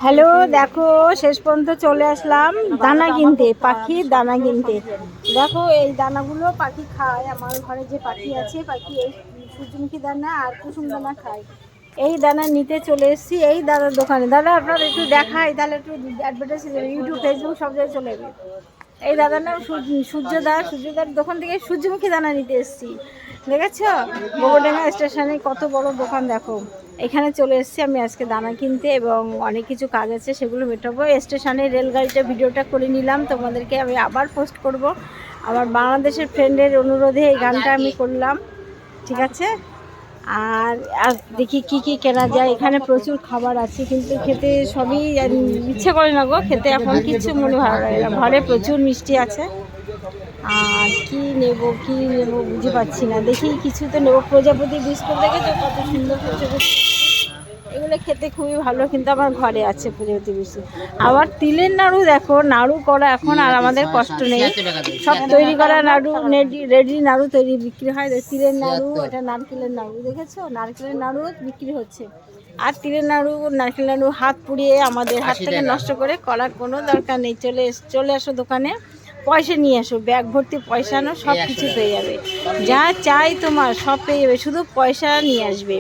Hello, দেখো শেষ পর্যন্ত চলে আসলাম দানা কিনতে, পাখির দানা কিনতে। দেখো এই দানাগুলো পাখি খায়, আমার ঘরে যে পাখি আছে পাখি এই সূর্যমুখী দানা আর কুসুম দানা খায়। এই দানা নিতে চলে এসেছি এই দাদার দোকানে। দাদা আপনার একটু দেখাই, তাহলে একটু অ্যাডভার্টাইজ ইউটিউব ফেসবুক সব জায়গায় চলে যাবে। এই দাদার নাম সূর্যদার দোকান থেকে সূর্যমুখী দানা নিতে এসেছি। দেখেছ গোবরডাঙ্গা স্টেশনে কত বড় দোকান, দেখো এখানে চলে এসেছি আমি আজকে দানা কিনতে, এবং অনেক কিছু কাজ আছে সেগুলো মেটাবো। স্টেশনে রেলগাড়িটা ভিডিওটা করে নিলাম, তোমাদেরকে আমি আবার পোস্ট করব। আমার বাংলাদেশের ফ্রেন্ডের অনুরোধে এই গানটা আমি করলাম, ঠিক আছে। আর আর দেখি কি কি কেনা যায়। এখানে প্রচুর খাবার আছে, কিন্তু খেতে সবই ইচ্ছে করে না গো খেতে, এখন কিছু মনে ভালো লাগে না। ঘরে প্রচুর মিষ্টি আছে, আর কি নেব বুঝতে পারছি না। দেখি কিছু তো নেব। প্রজাপতি বিস্কুট দেখেছো কত সুন্দর প্রজাপতি, এগুলো খেতে খুবই ভালো, কিন্তু আমার ঘরে আছে প্রজাপতি বিস্কুট। আবার তিলের নাড়ু, দেখো নাড়ু করা এখন আর আমাদের কষ্ট নেই, সব তৈরি করা নাড়ু, রেডি নাড়ু তৈরি বিক্রি হয়। তিলের নাড়ু, এটা নারকেলের নাড়ু, দেখেছো নারকেলের নাড়ু বিক্রি হচ্ছে। আর তিলের নাড়ু, নারকেল নাড়ু হাত পুড়িয়ে আমাদের হাত থেকে নষ্ট করে করার কোনো দরকার নেই। চলে আসো দোকানে, পয়সা নিয়ে আসো, ব্যাগ ভর্তি পয়সা আনো, সব কিছু পেয়ে যাবে। যা চাই তোমার সব পেয়ে যাবে, শুধু পয়সা নিয়ে আসবে।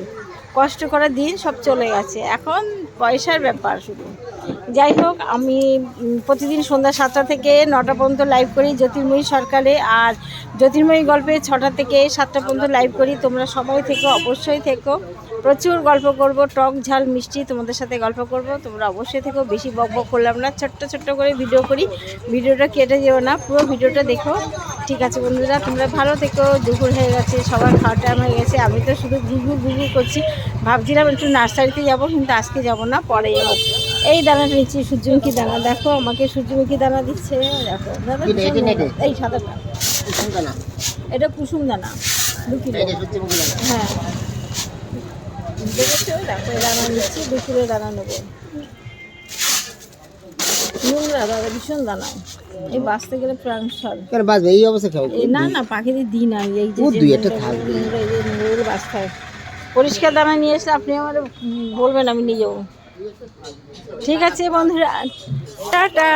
কষ্ট করার দিন সব চলে গেছে, এখন পয়সার ব্যাপার শুধু। যাই হোক, আমি প্রতিদিন সন্ধ্যা 7টা থেকে 9টা পর্যন্ত লাইভ করি জ্যোতির্ময়ী সরকারে, আর জ্যোতির্ময়ী গল্পে 6টা থেকে 7টা পর্যন্ত লাইভ করি। তোমরা সবাই থেকো, অবশ্যই থেকো, প্রচুর গল্প করব, টক ঝাল মিষ্টি তোমাদের সাথে গল্প করব। তোমরা অবশ্যই থেকো, বেশি বক বক করলাম না, ছোট্ট ছোট্ট করে ভিডিও করি। ভিডিওটা কেটে যেও না, পুরো ভিডিওটা দেখো, ঠিক আছে বন্ধুরা। তোমরা ভালো থেকো। দুপুর হয়ে গেছে, সবার খাওয়া টাইম হয়ে গেছে, আমি তো শুধু ঘুঘু ঘুঘু করছি। ভাবছিলাম একটু নার্সারিতে যাব, কিন্তু আজকে যাব না, পরে যাবো। এই দানাটা নিচ্ছি সূর্যমুখী দানা, দেখো আমাকে সূর্যমুখী দানা দিচ্ছে। দেখো দাদা, এই সাদাটা এটা কুসুম দানা, 2 কিলো। হ্যাঁ দেখেছো, দেখো এই দানা নিচ্ছি, 2 কিলো দানা নেবো। নোংরা দাদা, ভীষণ দানা, এই বাঁচতে গেলে প্রাণ ছাড়। এই অবস্থা খাবে না না, পাখিদের দিন আর এই যে নোংরা বাঁচতে হয়। পরিষ্কার দানা নিয়ে এসে আপনি আমার বলবেন, আমি নিয়ে যাবো। ঠিক আছে বন্ধুরা, টাটা।